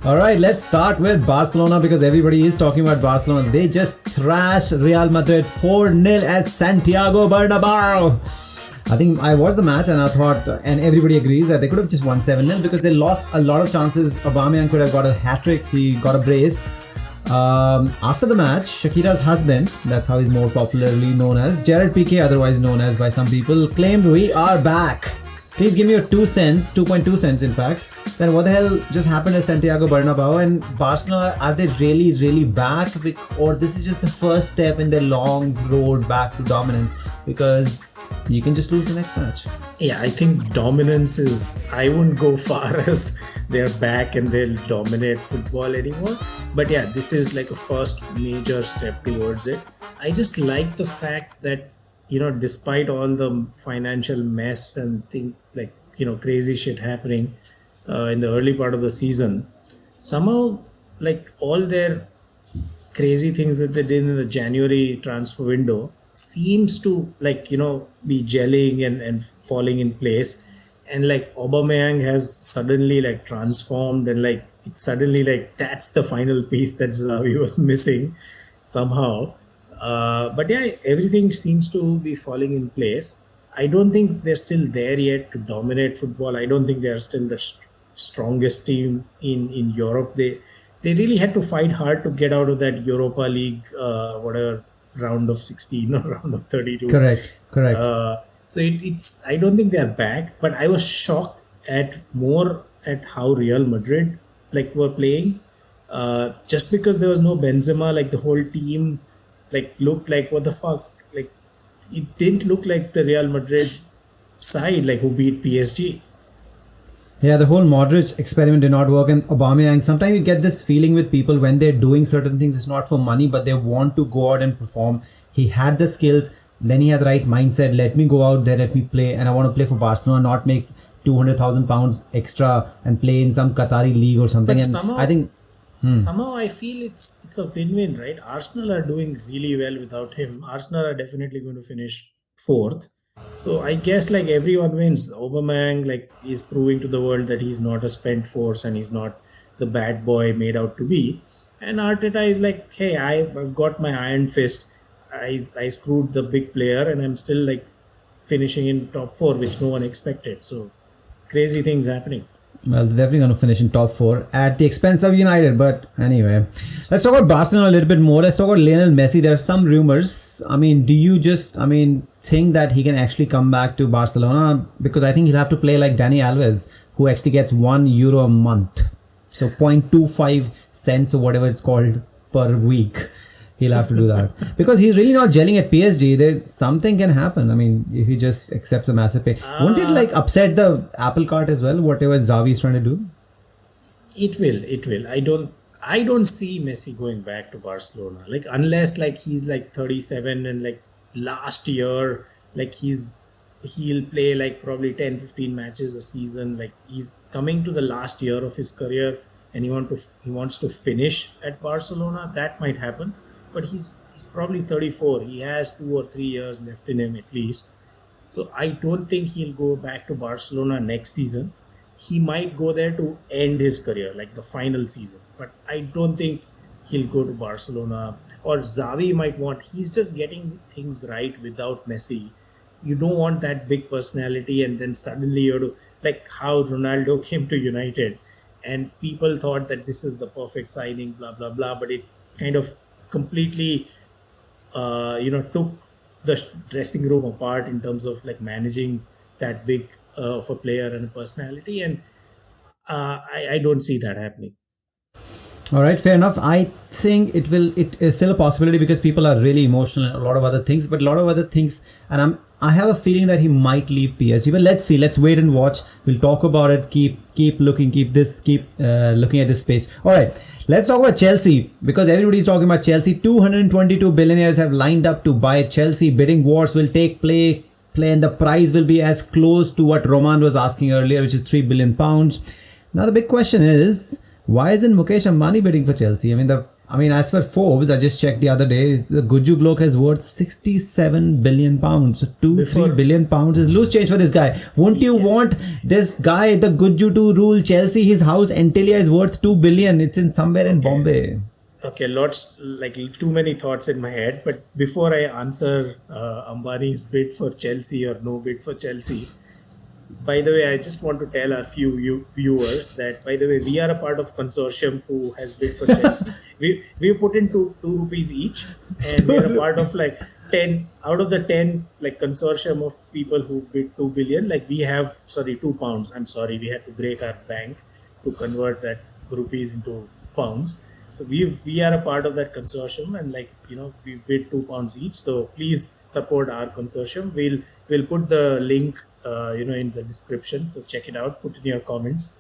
All right, let's start with Barcelona because everybody is talking about Barcelona. They just thrashed Real Madrid 4-0 at Santiago Bernabéu. I think I watched the match and I thought, and everybody agrees that they could have just won 7-0 because they lost a lot of chances. Aubameyang could have got a hat-trick. He got a brace. After the match, Shakira's husband, that's how he's more popularly known as, Gerard Piqué, otherwise known as by some people, claimed we are back. Please give me your 2 cents, 2.2 cents in fact. Then what the hell just happened at Santiago Bernabéu, and Barcelona, are they really back, or this is just the first step in their long road back to dominance, because you can just lose the next match? Yeah, I think dominance is, I wouldn't go far as they're back and they'll dominate football anymore. But yeah, this is like a first major step towards it. I just like the fact that, despite all the financial mess and crazy shit happening in the early part of the season, somehow like all their crazy things that they did in the January transfer window seems to be gelling and falling in place. And like Aubameyang has suddenly transformed, and it's suddenly that's the final piece that Xavi was missing somehow. But yeah, everything seems to be falling in place. I don't think they're still there yet to dominate football. I don't think they are still the strongest team in Europe. They really had to fight hard to get out of that Europa League, whatever, round of 16 or round of 32. Correct. So it's I don't think they're back, but I was shocked at how Real Madrid were playing. Just because there was no Benzema, the whole team looked like what the fuck. It didn't look like the Real Madrid side who beat PSG. Yeah, the whole Modric experiment did not work, and Aubameyang, sometimes you get this feeling with people when they're doing certain things, it's not for money, but they want to go out and perform. He had the skills, then he had the right mindset. Let me go out there, let me play, and I want to play for Barcelona, not make £200,000 extra and play in some Qatari league or something. But and somehow, I think somehow I feel it's a win-win, right? Arsenal are doing really well without him. Arsenal are definitely going to finish 4th. So I guess everyone wins. Aubameyang is proving to the world that he's not a spent force and he's not the bad boy made out to be. And Arteta is hey, I've got my iron fist. I screwed the big player and I'm still finishing in top 4, which no one expected. So crazy things happening. Well, they're definitely going to finish in top 4 at the expense of United. But anyway, let's talk about Barcelona a little bit more. Let's talk about Lionel Messi. There are some rumors. I mean, do you think that he can actually come back to Barcelona? Because I think he'll have to play like Dani Alves, who actually gets €1 a month. So 0.25 cents or whatever it's called per week. He'll have to do that. Because he's really not gelling at PSG. Something can happen. I mean, if he just accepts a massive pay. Won't it upset the apple cart as well, whatever Xavi is trying to do? It will. I don't see Messi going back to Barcelona. Unless he's 37 and last year, he'll play probably 10-15 matches a season. He's coming to the last year of his career and he wants to finish at Barcelona. That might happen. But he's probably 34. He has 2 or 3 years left in him at least. So I don't think he'll go back to Barcelona next season. He might go there to end his career, the final season. But I don't think he'll go to Barcelona. Or Xavi might want. He's just getting things right without Messi. You don't want that big personality and then suddenly you're how Ronaldo came to United. And people thought that this is the perfect signing, blah, blah, blah. But it kind of completely took the dressing room apart in terms of managing that big of a player and a personality, and I don't see that happening. All right, fair enough. I think it is still a possibility because people are really emotional and a lot of other things, and I have a feeling that he might leave PSG. But let's see. Let's wait and watch. We'll talk about it. Keep looking at this space. All right. Let's talk about Chelsea because everybody's talking about Chelsea. 222 billionaires have lined up to buy Chelsea. Bidding wars will take place and the price will be as close to what Roman was asking earlier, which is £3 billion. Now the big question is, why isn't Mukesh Ambani bidding for Chelsea? I mean, the I mean, as per Forbes, I just checked the other day, the Guju bloke has worth 67 billion pounds. So 3 billion pounds is loose change for this guy. Won't you want this guy, the Guju, to rule Chelsea? His house, Antilia, is worth 2 billion. It's in somewhere in Bombay. Okay, lots, like too many thoughts in my head. But before I answer Ambani's bid for Chelsea or no bid for Chelsea, by the way, I just want to tell our few viewers that, by the way, we are a part of consortium who has bid for Chelsea. we put in two rupees each, and we are a part of like 10 out of the 10 like consortium of people who bid 2 billion. Like we have 2 pounds. I'm sorry, we had to break our bank to convert that rupees into pounds. So we are a part of that consortium, and we bid 2 pounds each. So please support our consortium. We'll put the link in the description. So check it out. Put in your comments.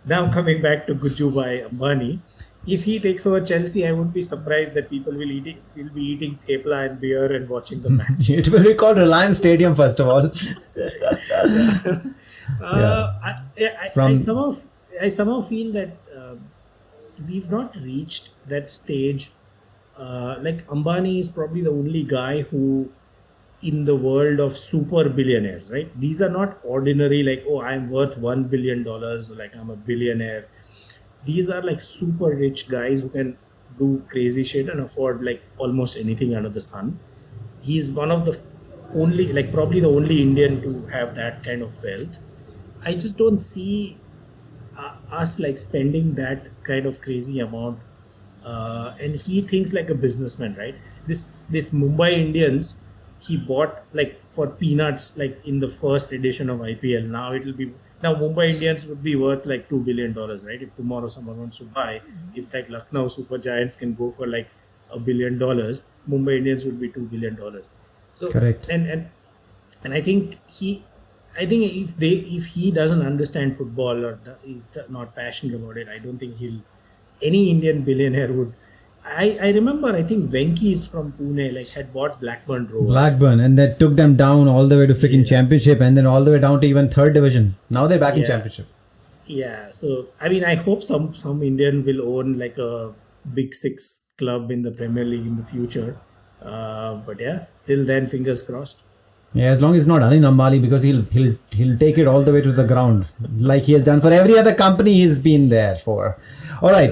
Now coming back to Gujubhai Ambani, if he takes over Chelsea, I wouldn't be surprised that people will be eating thepla and beer and watching the match. It will be called Reliance Stadium, first of all. I somehow feel that we've not reached that stage. Like Ambani is probably the only guy who, in the world of super billionaires, right? These are not ordinary, like, oh, I'm worth $1 billion, or like I'm a billionaire. These are like super rich guys who can do crazy shit and afford like almost anything under the sun. He's one of the only, like probably the only Indian to have that kind of wealth. I just don't see us like spending that kind of crazy amount. And he thinks like a businessman, right? This Mumbai Indians, he bought like for peanuts, like in the first edition of IPL. Now Mumbai Indians would be worth like $2 billion, right? If tomorrow someone wants to buy, if like Lucknow Super Giants can go for like $1 billion, Mumbai Indians would be $2 billion. So correct. And I think if he doesn't understand football or is not passionate about it, I don't think any Indian billionaire would. I remember, I think Venky's from Pune like had bought Blackburn Rovers. And that took them down all the way to freaking championship, and then all the way down to even third division. Now they're back in championship. Yeah, so I mean, I hope some Indian will own like a Big Six club in the Premier League in the future. But yeah, till then, fingers crossed. Yeah, as long as it's not Anil Ambani, because he'll take it all the way to the ground, like he has done for every other company he's been there for. All right.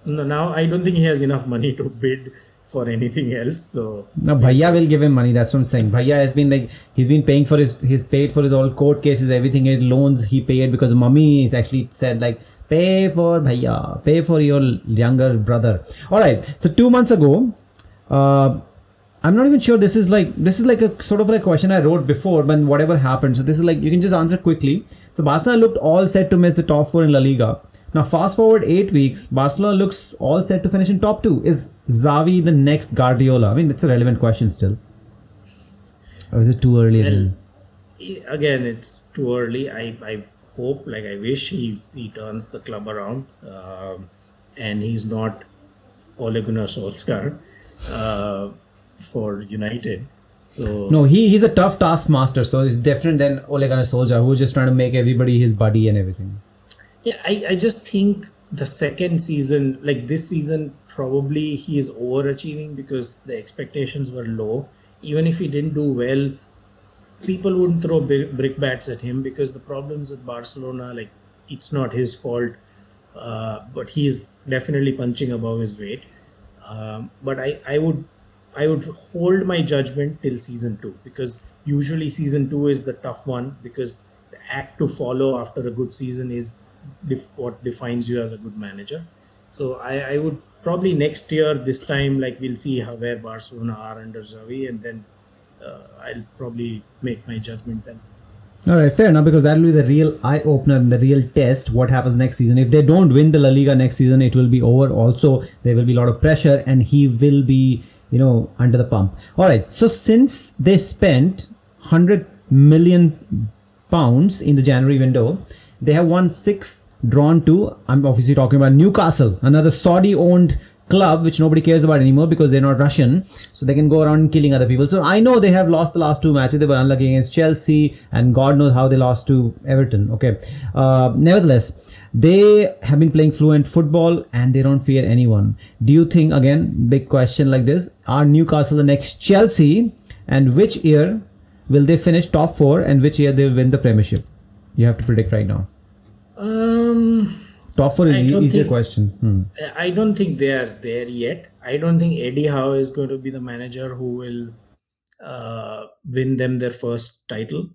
Now I don't think he has enough money to bid for anything else. So no, Bhaiya will give him money. That's what I'm saying. Bhaiya has been like, he's been paying for he's paid for his all court cases, everything, his loans he paid, because mummy has actually said like, pay for Bhaiya, pay for your younger brother. All right. So 2 months ago, I'm not even sure this is like a sort of like question I wrote before, but whatever happened. So this is like, you can just answer quickly. So Barcelona looked all set to miss the top 4 in La Liga. Now fast forward 8 weeks, Barcelona looks all set to finish in top 2. Is Xavi the next Guardiola? I mean, it's a relevant question still. Or is it too early? Well, again, it's too early. I hope, like I wish he turns the club around, and he's not Ole Gunnar Solskjaer for United. So no, he's a tough taskmaster, so it's different than Ole Gunnar Solskjaer, who's just trying to make everybody his buddy and everything. Yeah, I just think the second season, like this season, probably he is overachieving because the expectations were low. Even if he didn't do well, people wouldn't throw brickbats at him, because the problems at Barcelona, like, it's not his fault, but he's definitely punching above his weight. But I would hold my judgment till season 2, because usually season 2 is the tough one, because the act to follow after a good season is what defines you as a good manager. So I would probably next year, this time, like, we'll see where Barcelona are under Xavi, and then I'll probably make my judgment then. All right, fair enough, because that will be the real eye-opener and the real test what happens next season. If they don't win the La Liga next season, it will be over also. There will be a lot of pressure, and he will be, under the pump. All right, so since they spent £100 million in the January window, they have won 6, drawn 2. I'm obviously talking about Newcastle, another Saudi-owned club which nobody cares about anymore because they're not Russian, so they can go around killing other people. So I know they have lost the last two matches. They were unlucky against Chelsea, and God knows how they lost to Everton. Okay, nevertheless, they have been playing fluent football and they don't fear anyone. Do you think, again, big question like this, are Newcastle the next Chelsea, and which year will they finish top four, and which year they will win the Premiership? You have to predict right now. Top four is I don't easier think- question. I don't think they are there yet. I don't think Eddie Howe is going to be the manager who will win them their first title.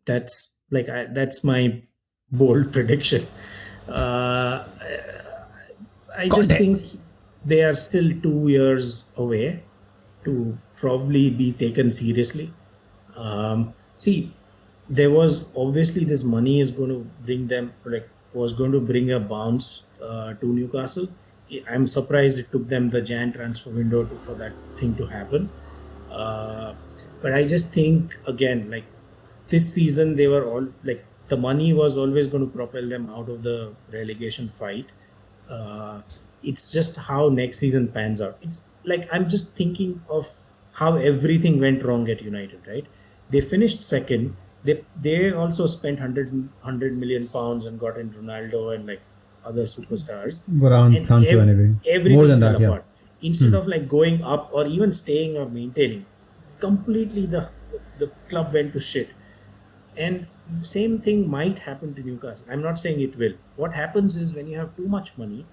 That's my bold prediction. I just Conte. think they are still 2 years away to probably be taken seriously. See, there was obviously this money is going to bring them, like, was going to bring a bounce to Newcastle. I'm surprised it took them the Jan transfer window for that thing to happen. Uh, but I just think, again, like, this season they were all like, the money was always going to propel them out of the relegation fight. uh, it's just how next season pans out. It's like, I'm just thinking of how everything went wrong at United, right? They finished second. They also spent 100 million pounds and got in Ronaldo and like other superstars. Around And Sancho and everything. everything More than fell that, yeah. apart. Instead of like going up or even staying or maintaining, completely the club went to shit. And same thing might happen to Newcastle. I'm not saying it will. What happens is, when you have too much money,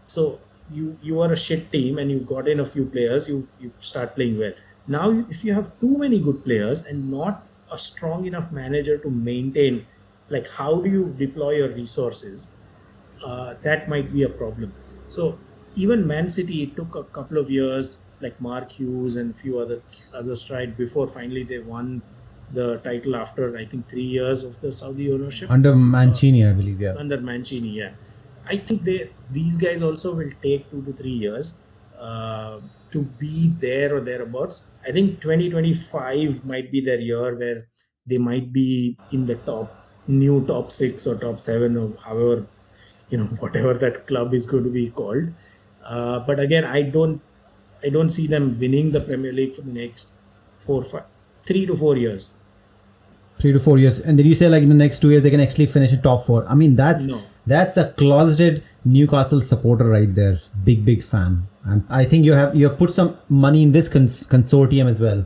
so you are a shit team and you got in a few players, you start playing well. Now, if you have too many good players and not a strong enough manager to maintain, like, how do you deploy your resources? That might be a problem. So even Man City, it took a couple of years, like Mark Hughes and a few others tried before finally they won the title after, I think, 3 years of the Saudi ownership Under Mancini, I believe, yeah. under Mancini. Yeah, I think these guys also will take 2 to 3 years to be there or thereabouts. I think 2025 might be their year where they might be in the top six or top seven, or however, whatever that club is going to be called. But again, I don't see them winning the Premier League for the next 3 to 4 years. 3 to 4 years, and then you say like in the next 2 years they can actually finish in top four. I mean, that's No. that's a closeted Newcastle supporter right there. Big fan, and I think you have put some money in this consortium as well.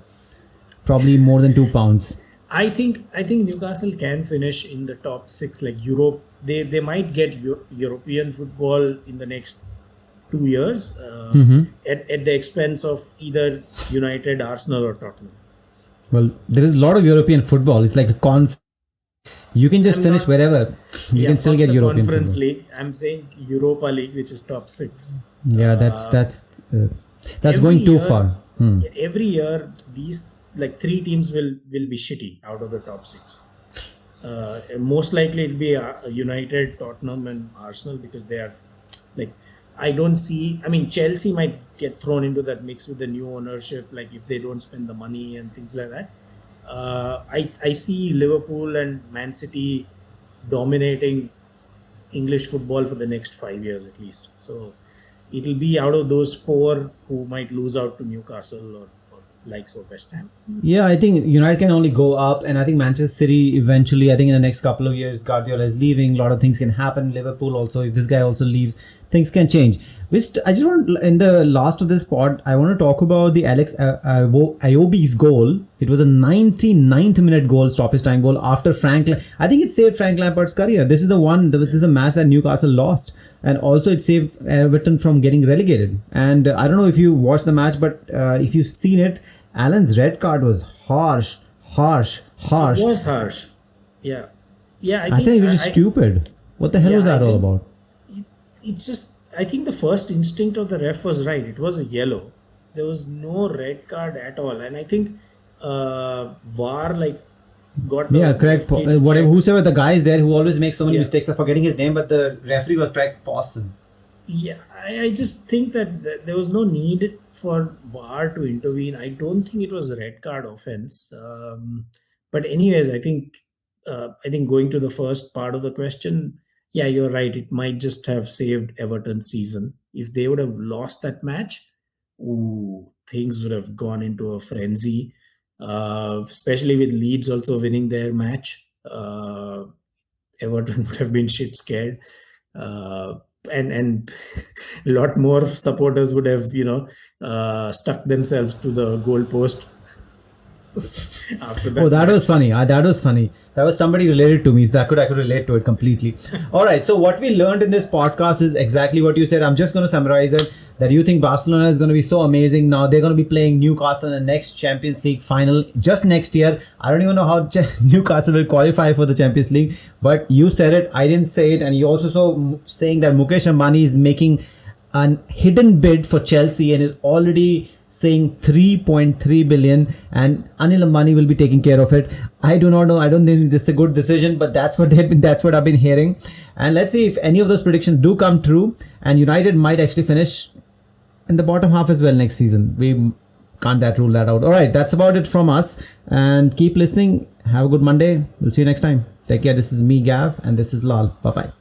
Probably more than £2. I think Newcastle can finish in the top six, like Europe. They might get European football in the next 2 years at the expense of either United, Arsenal, or Tottenham. Well, there is a lot of European football. It's like a You can just I'm finish not- wherever. You can still fuck get the European Conference football. League. I'm saying Europa League, which is top six. Yeah, that's Every going too year- far. Every year, these like three teams will be shitty out of the top six. Most likely it'll be United, Tottenham, and Arsenal, because they are like, I don't see. I mean, Chelsea might get thrown into that mix with the new ownership, like if they don't spend the money and things like that. I see Liverpool and Man City dominating English football for the next 5 years at least. So it'll be out of those four who might lose out to Newcastle or likes of West Ham. Yeah, I think United can only go up, and I think Manchester City eventually. I think in the next couple of years, Guardiola is leaving. A lot of things can happen. Liverpool also, if this guy also leaves, things can change. Which I just want, in the last of this pod, I want to talk about the Alex Iwobi's goal. It was a 99th minute goal, stoppage time goal after I think it saved Frank Lampard's career. This is the match that Newcastle lost, and also it saved Everton from getting relegated. And I don't know if you watched the match, but if you've seen it, Alan's red card was harsh. It was harsh. Yeah. I think it was just stupid. What the hell Yeah, was that I all think- about? It's just, I think the first instinct of the ref was right. It was a yellow. There was no red card at all. And I think VAR got the Yeah, correct. referee to Whatever, check. whosoever the guy is there who always makes so many Yeah. mistakes, I'm forgetting his name, but the referee was correct. Awesome. Yeah, I just think that there was no need for VAR to intervene. I don't think it was a red card offense. But anyways, I think going to the first part of the question, yeah, you're right. It might just have saved Everton's season. if they would have lost that match, ooh, things would have gone into a frenzy. Especially with Leeds also winning their match, Everton would have been shit scared, and a lot more supporters would have stuck themselves to the goalpost after that. Oh, that match. was funny. That was funny. That was somebody related to me. So I could relate to it completely. All right. So what we learned in this podcast is exactly what you said. I'm just going to summarize it. That you think Barcelona is going to be so amazing. Now they're going to be playing Newcastle in the next Champions League final just next year. I don't even know how Newcastle will qualify for the Champions League. But you said it. I didn't say it. And you also saw saying that Mukesh AMBANI is making a hidden bid for Chelsea and is already saying 3.3 billion, and Anil Ambani will be taking care of it. I do not know. I don't think this is a good decision, but that's what I've been hearing. And let's see if any of those predictions do come true, and United might actually finish in the bottom half as well next season. We can't rule that out. All right, that's about it from us, and keep listening. Have a good Monday. We'll see you next time. Take care. This is me, Gav, and this is Lal. Bye bye.